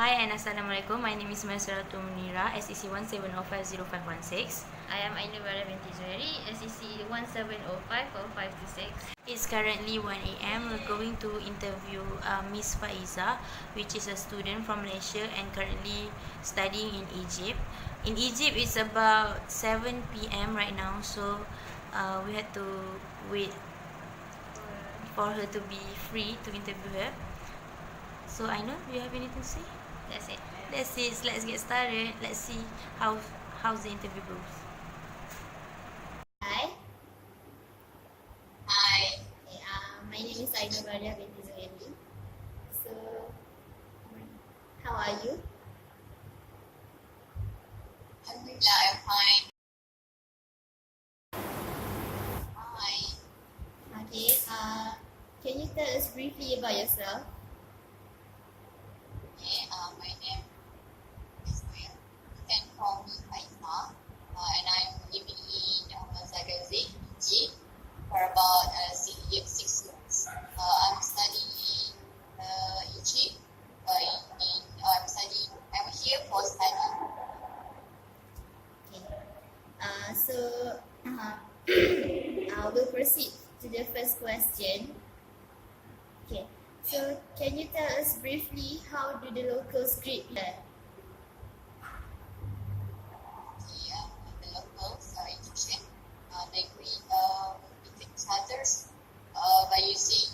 Hi and Assalamualaikum. My name is Maisaratul Munirah, SEC 17050516. I am Ainul Bariyyah binti Joeherry, SEC 17054526. It's currently 1 a.m. We're going to interview Miss Faiza, which is a student from Malaysia and currently studying in Egypt. In Egypt, it's about 7 p.m. right now, so we had to wait for her to be free to interview her. So Ainul, do you have anything to say? That's it. That's it. Let's get started. Let's see how's the interview goes. Hi. Hi, My name is Ainul Bariyyah binti Joeherry. So, how are you? Alhamdulillah, I'm fine. Hi, Okay. Can you tell us briefly about yourself? okay, my name is Maisaratul. You can call me Faiza, and I'm living in Maisaratul, Egypt, for about 6 months. I'm studying in Egypt. I'm here for study. Okay. We'll proceed to the first question. Okay. So, can you tell us briefly how do the locals greet you? Yeah, the locals are Egyptian. They greet each others by using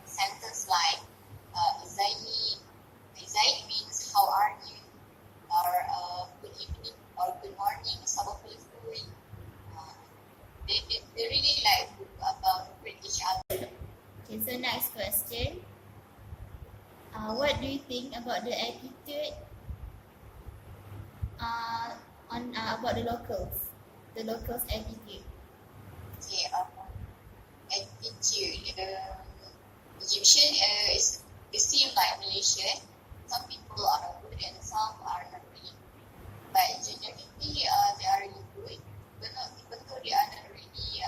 sentence like Izai. Izai means how are you, or good evening, or good morning, Sabahulifui. They really like greet each other. Okay, so next question. What do you think about the attitude about the locals? The locals' attitude. Okay, attitude. Egyptian is the same like Malaysia. Some people are good and some are not really. But generally, they are really good. But not even though they are not really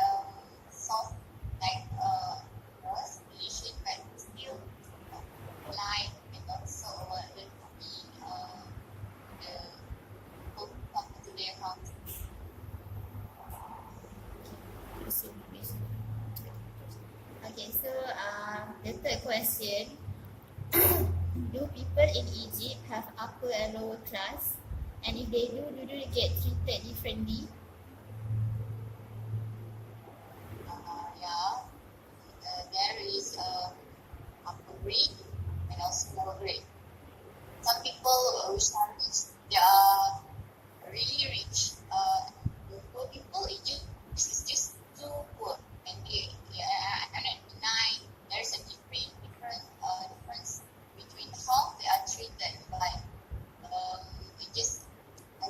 soft like us Malaysian, but still polite and also the people who come to their house. Okay, so the third question. Do people in Egypt have upper and lower class? And if they do they get treated differently? Yeah, there is upper grade and also lower grade. Some people which are rich, they are really rich. The poor people, Egypt is just too poor, and I cannot deny there is a difference between how they are treated. Like it just I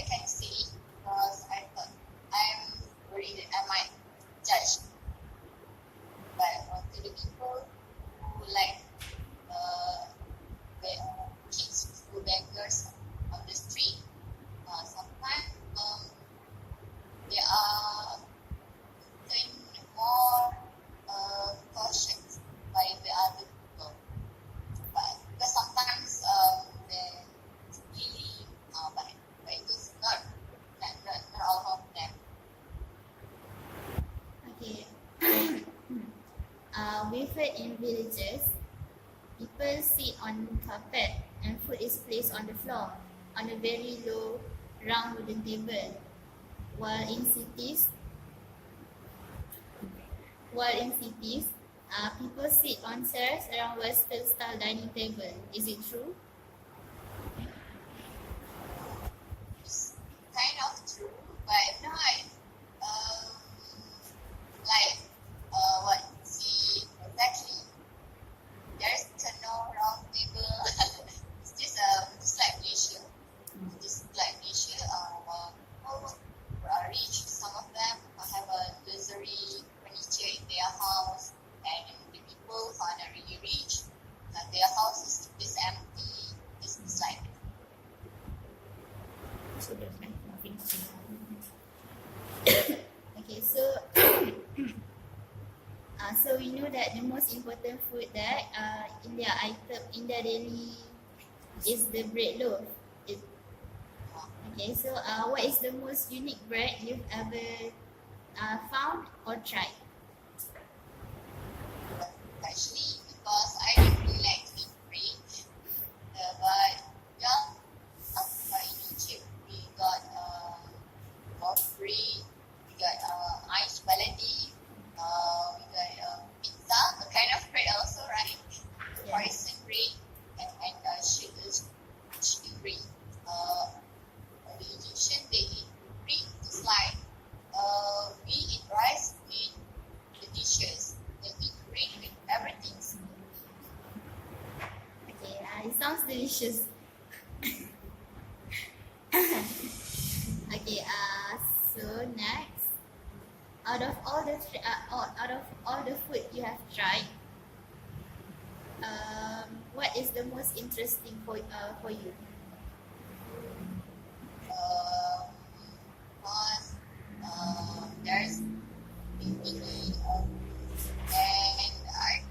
can see because I thought I'm worried that I might judge. But to the people who like the kids who beggars on the street, sometimes they are doing more cautious by the other people. But because sometimes they really but it is not all of them. Okay. We've heard in villages, people sit on carpet and food is placed on the floor on a very low round wooden table. While in cities, people sit on chairs around Western style dining table. Is it true? It's kind of true, but not like what you see exactly. There's no round table. It's just like Malaysia. Just like Malaysia, people who are rich, some of them have a luxury furniture in their house, and the people who are not really rich, their house is just empty. It's like Okay, so so we know that the most important food that in their daily is the bread loaf. Okay, so what is the most unique bread you've ever found or tried? Actually, because I don't really like to eat bread, but yeah, in Egypt we got bread, we got Ainul Bariyyah, we got pizza, a kind of bread also, right? Yeah. Horizon bread and sugar bread. The Egyptian they eat bread just like we eat rice with the dishes. They eat bread with everything. Okay, it sounds delicious. Okay, so next, out of all the food you have tried, what is the most interesting for you? Because there's binti, and I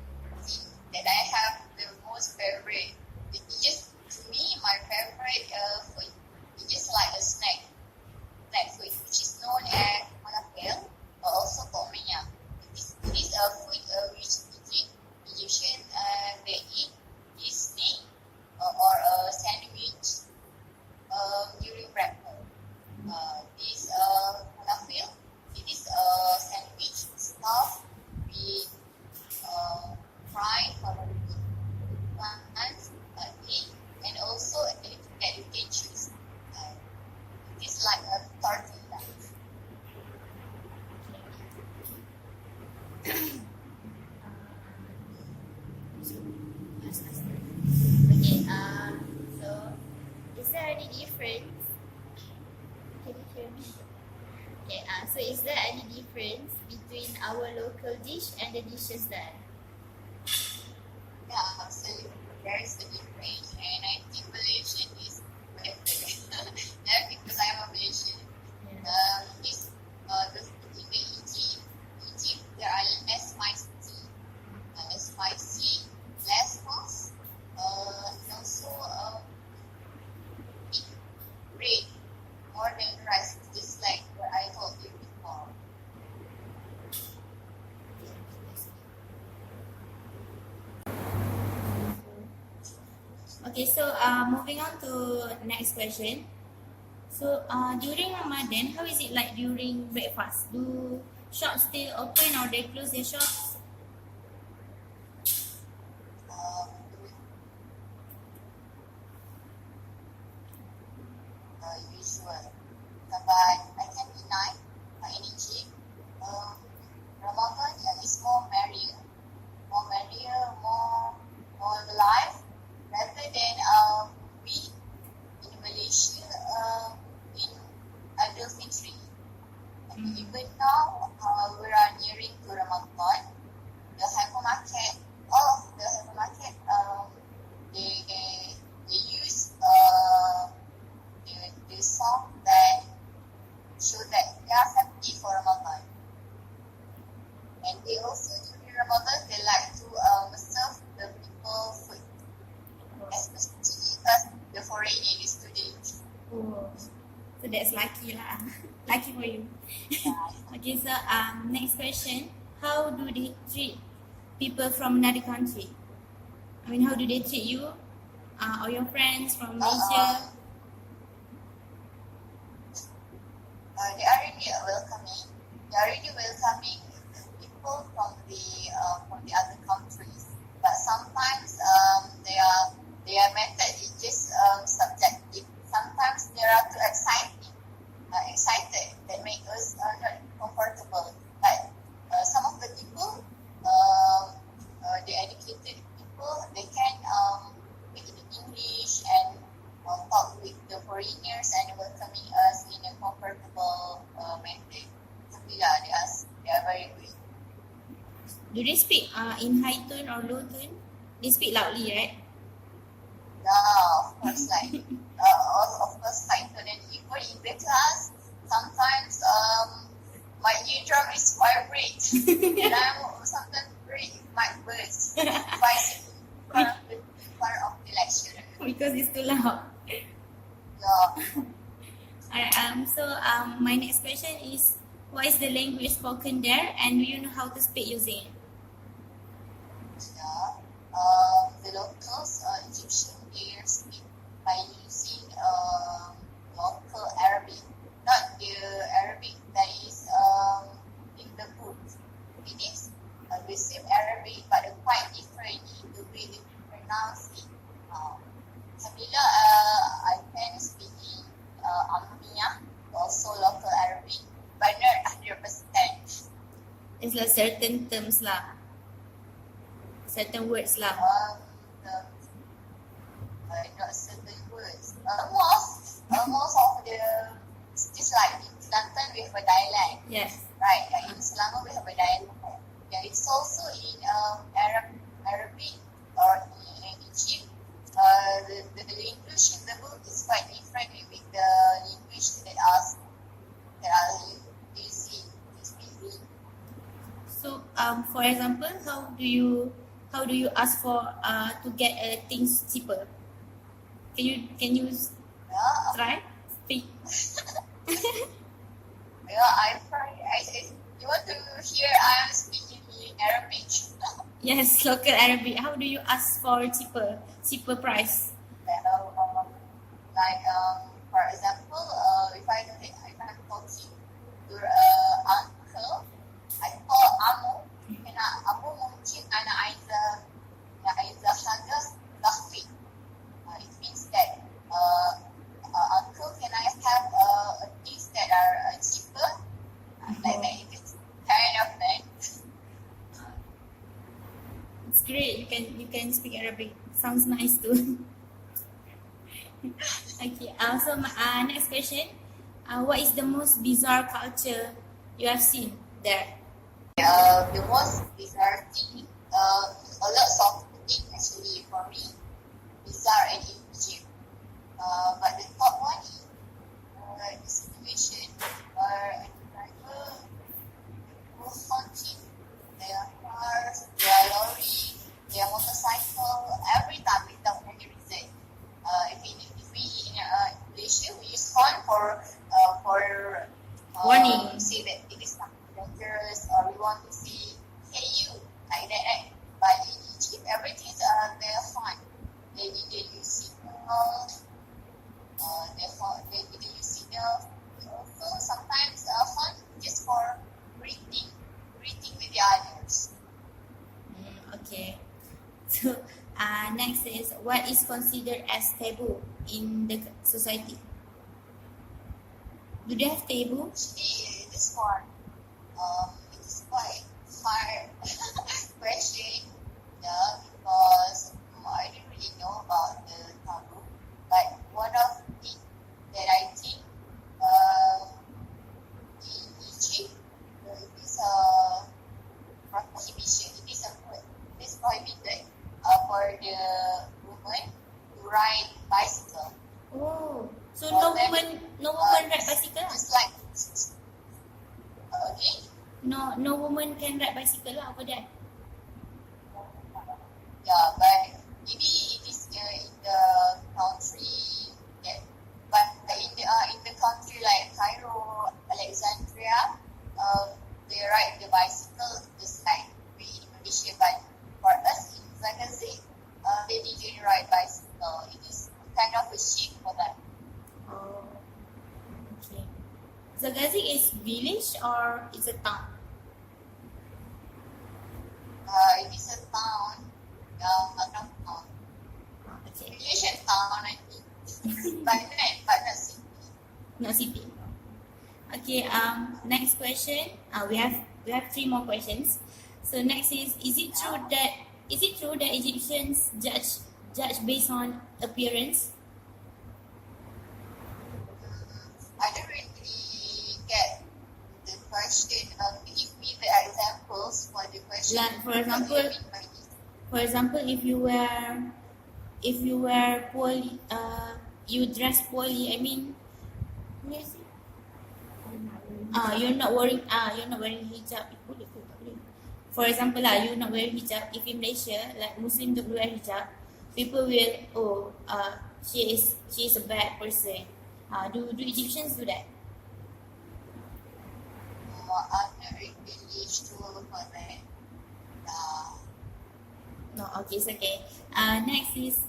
think that I have the most favorite. It's just to me my favorite food is just like a snack food, which is known as falafel or also tomenya. It is a food which Egyptian they eat this snack or a sandwich during breakfast. This falafel, it is a sandwich stuffed with fried plants, egg, and also anything that you can choose. It is like a tortilla. Okay, so is there any difference? Can you hear me? Okay, so is there any difference between our local dish and the dishes there? Yeah, absolutely. There is a difference, and I think Malaysian is better. Yeah, because I am a Malaysian. This the food in the Egypt there are less spicy, less sauce, and also eat bread more than rice, just like what I told you before. Okay, so moving on to next question. So during Ramadan, how is it like during breakfast? Do shops still open or they close their shops? Usual. But I can deny in Egypt, Ramadan is more merrier, more live, rather than we in Malaysia in other country. And even now, we are nearing to Ramadan. The hypermarket, all of the hypermarket, they use the song that show that they are happy for Ramadan. And they also during Ramadan they like to serve the people food, especially because the foreigner is students. Oh, so that's lucky lah. Lucky for you. Okay, so next question. How do they treat people from another country? I mean, how do they treat you or your friends from Malaysia? They are really welcoming. They are really welcoming people from the other countries. But sometimes their method is just subjective. Sometimes they are too excited that make us not comfortable. Like some of the people, the educated people, they can speak in English and talk with the foreigners and welcoming us in a comfortable method. So yeah, they are very good. Do they speak in high tone or low tone? They speak loudly, right? Yeah, of course, like of course, Python and even in the class, sometimes my eardrum is vibrate and I'm sometimes my words by part of the lecture. because it's too loud. Yeah. Alright, my next question is, what is the language spoken there, and do you know how to speak using it? Yeah. The locals, Egyptian, they speak by using local Arabic, not the Arabic that is in the book. It is the same Arabic, but quite different in the way they pronounce it. Alhamdulillah, I can speak in Ammiya, also local Arabic, but not 100%. It's like certain terms lah, certain words lah. Not certain words. Most of the, just like in Kelantan we have a dialect, Yes. right? Like in Selangor we have a dialect. Yeah, it's also in Arabic or in Egypt. The English in the book is quite different with the language that are using speaking. So, for example, how do you ask for to get things cheaper? Can you Yeah, try speak? I try. You want to hear I'm speaking in Arabic? Yes, local Arabic. How do you ask for cheaper price? For example, if I'm talking to uncle, I call Amu. Kena Amu mungkin anak Aiza harga lahwi. It means that uncle, can I have things that are cheaper? Like that, it's kind of thing. It's great. You can speak Arabic. Sounds nice too. Okay. So my next question. What is the most bizarre culture you have seen there? The most bizarre thing, a lot of things actually for me, bizarre and in Egypt. But the top one is the situation where a driver was haunting their cars, their lorry, their motorcycle, every time without any reason. If we in Malaysia, we use horn for Warning. say that it is something dangerous, or we want to say, hey you, like that, right? But in Egypt, everything is their horn. They didn't use signals. They didn't use signals. Also, sometimes horn just for greeting with the others. Okay. So next is, what is considered as taboo in the society? Do they have taboo? Actually, this one, it is quite hard question, yeah, because I didn't really know about the taboo. But one of the that I think in Egypt, it is a prohibition. It is prohibited for the woman to ride bicycle. Oh, so no woman ride bicycle lah? Just like, okay. No woman can ride bicycle lah over there. Yeah, but maybe it is in the country that, but in the country like Cairo, Alexandria, they ride the bicycle just like we in Malaysia. But for us in Zagazig, they didn't ride bicycle. It is kind of a shame for them. Oh, okay. Zagazig is village or it's a town? It is a town, a town. Okay. Village and town, I think. but not city. Not city. Okay. Next question. We have 3 more questions. So next is it true that Egyptians judge based on appearance? I don't really get the question. Give me the examples for the question. Like for What do you example, mean by this? if you wear poorly, you dress poorly. I mean, what is it? You're not wearing hijab. Boleh ke tak boleh? For example you're not wearing hijab. If in Malaysia, like Muslim don't wear hijab, people will, she is a bad person. Do Egyptians do that? I'm not really sure about that. No, okay, it's okay. Next is,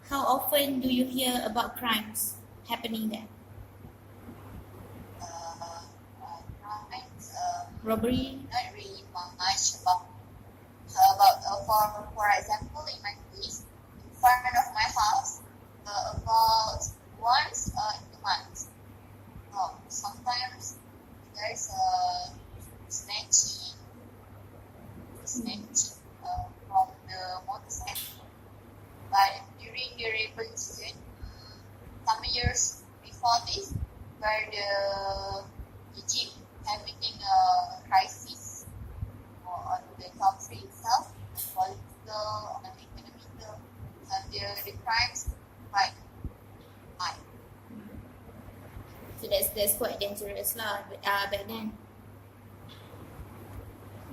how often do you hear about crimes happening there? Crimes, Robbery? not really much about for example, in my place, in front of my house, about once in a month. Sometimes there's a snatching from the motorcycle. But during the revolution, some years before this, where the Egypt having a crisis on the country itself, political and economical, and the crimes quite high. So that's quite dangerous lah back then.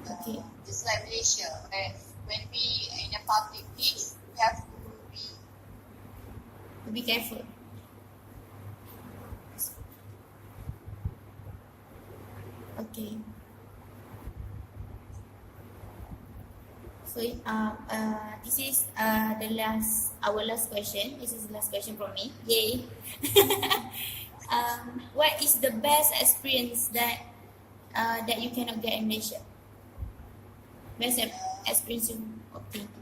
Okay. Just like Malaysia, where when we in a public place, we have to Be careful. Okay. So this is our last question. This is the last question from me. Yay! What is the best experience that you cannot get in Malaysia? Best experience you obtained.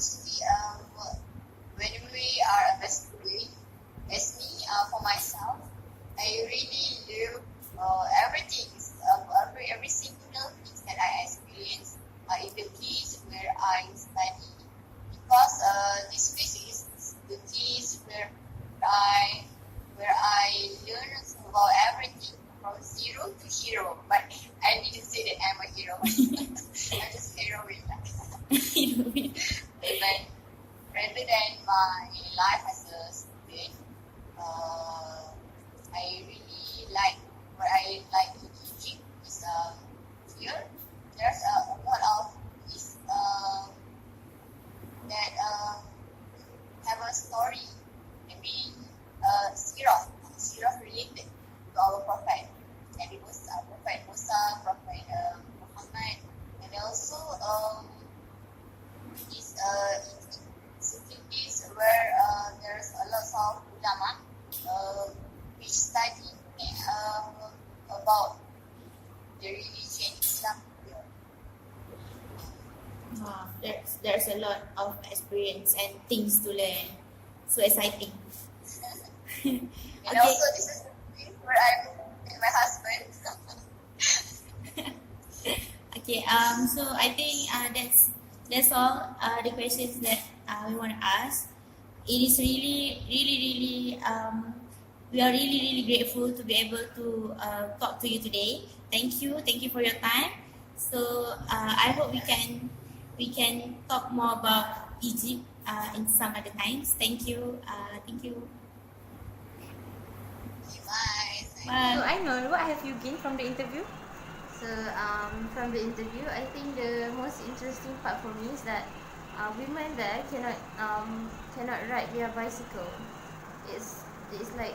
see when we are a best student, as me, for myself, I really love everything, every single thing that I experience in the place where I study, because this place is the place where I learn about everything from zero to hero. But I didn't say that I'm a hero. I'm just heroine. But rather than my life as a student, I really like what I like in Egypt is here. There's a lot of this that have a story, maybe sirah related to our prophet, and it was Prophet Musa, Prophet Mahamad, and also is cities where there's a lot of ulama which study about the religion Islam here. Wow, there's a lot of experience and things to learn. So exciting. And also this is the place where I'm with my husband. Okay. So I think that's all the questions that we want to ask. It is really we are really grateful to be able to talk to you today. Thank you for your time. So I hope we can talk more about Egypt in some other times. Thank you. Bye. Bye. So Ainul, what have you gained from the interview? So from the interview, I think the most interesting part for me is that women there cannot ride their bicycle. It's like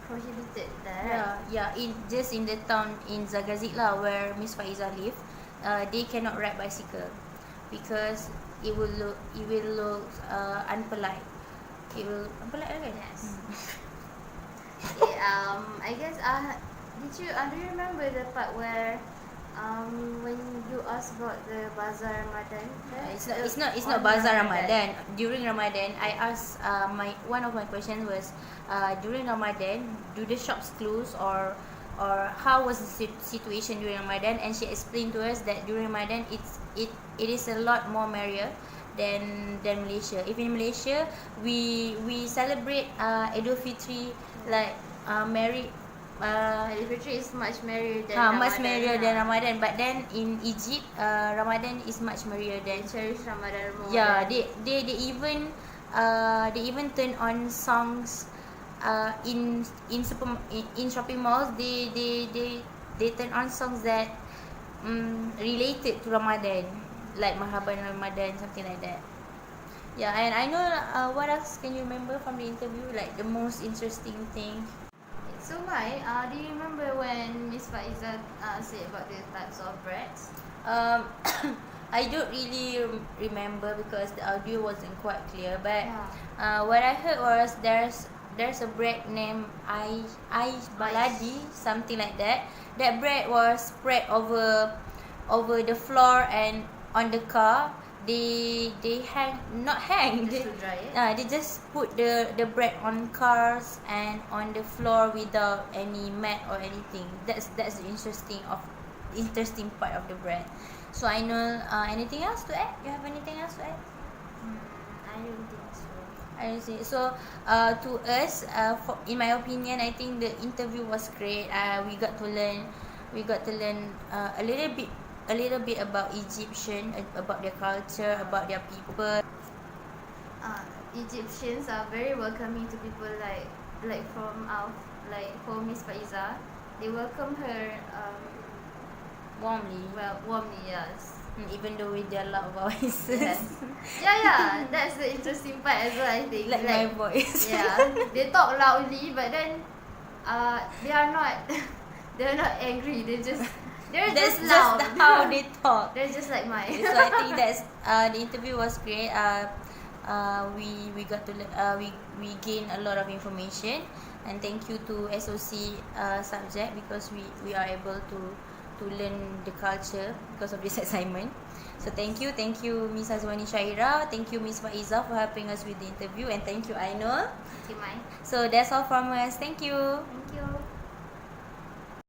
prohibited there. Yeah. Just in the town in Zagazig lah, where Miss Faiza live, they cannot ride bicycle because it will look unpolite. It will unpolite kan? Yes. Okay, I guess do you remember the part where when you asked about the Bazaar Ramadan? It's not Bazaar Ramadan. During Ramadan, I asked one of my questions was during Ramadan, do the shops close or how was the situation during Ramadan? And she explained to us that during Ramadan it is a lot more merrier than Malaysia. If in Malaysia we celebrate Idul Fitri like merry. Idul Fitri is much merrier than Ramadan. Much merrier than Ramadan, but then in Egypt, Ramadan is much merrier than. Cherish Ramadan more. Yeah, they even turn on songs in shopping malls. They turn on songs that related to Ramadan. like Marhaban Ramadan, something like that. Yeah, and I know what else can you remember from the interview, like the most interesting thing? So Mai, do you remember when Miss Faiza said about the types of breads? Um, I don't really remember because the audio wasn't quite clear. But what I heard was there's a bread named Aish Baladi, something like that. That bread was spread over the floor and on the car. They not hang. Just to dry it? They just put the bread on cars and on the floor without any mat or anything. That's the interesting part of the bread. So I know anything else to add? You have anything else to add? I don't think so. I see. So to us, in my opinion, I think the interview was great. We got to learn a little bit about Egyptian, about their culture, about their people. Egyptians are very welcoming to people like from for Miss Faiza. They welcome her Warmly, warmly, yes. even though with their loud voices. Yes. Yeah, that's the interesting part as well, I think. like my voice. Yeah, they talk loudly, but then they are not they're not angry. They're just That's loud. just how they talk. They're just like mine. So I think that's the interview was great. We got to we gained a lot of information, and thank you to SOC subject because we are able to learn the culture because of this assignment. So thank you Miss Azwani Shaira, thank you Miss Faiza for helping us with the interview, and thank you Ainul. Okay, mine. So that's all from us. Thank you. Thank you.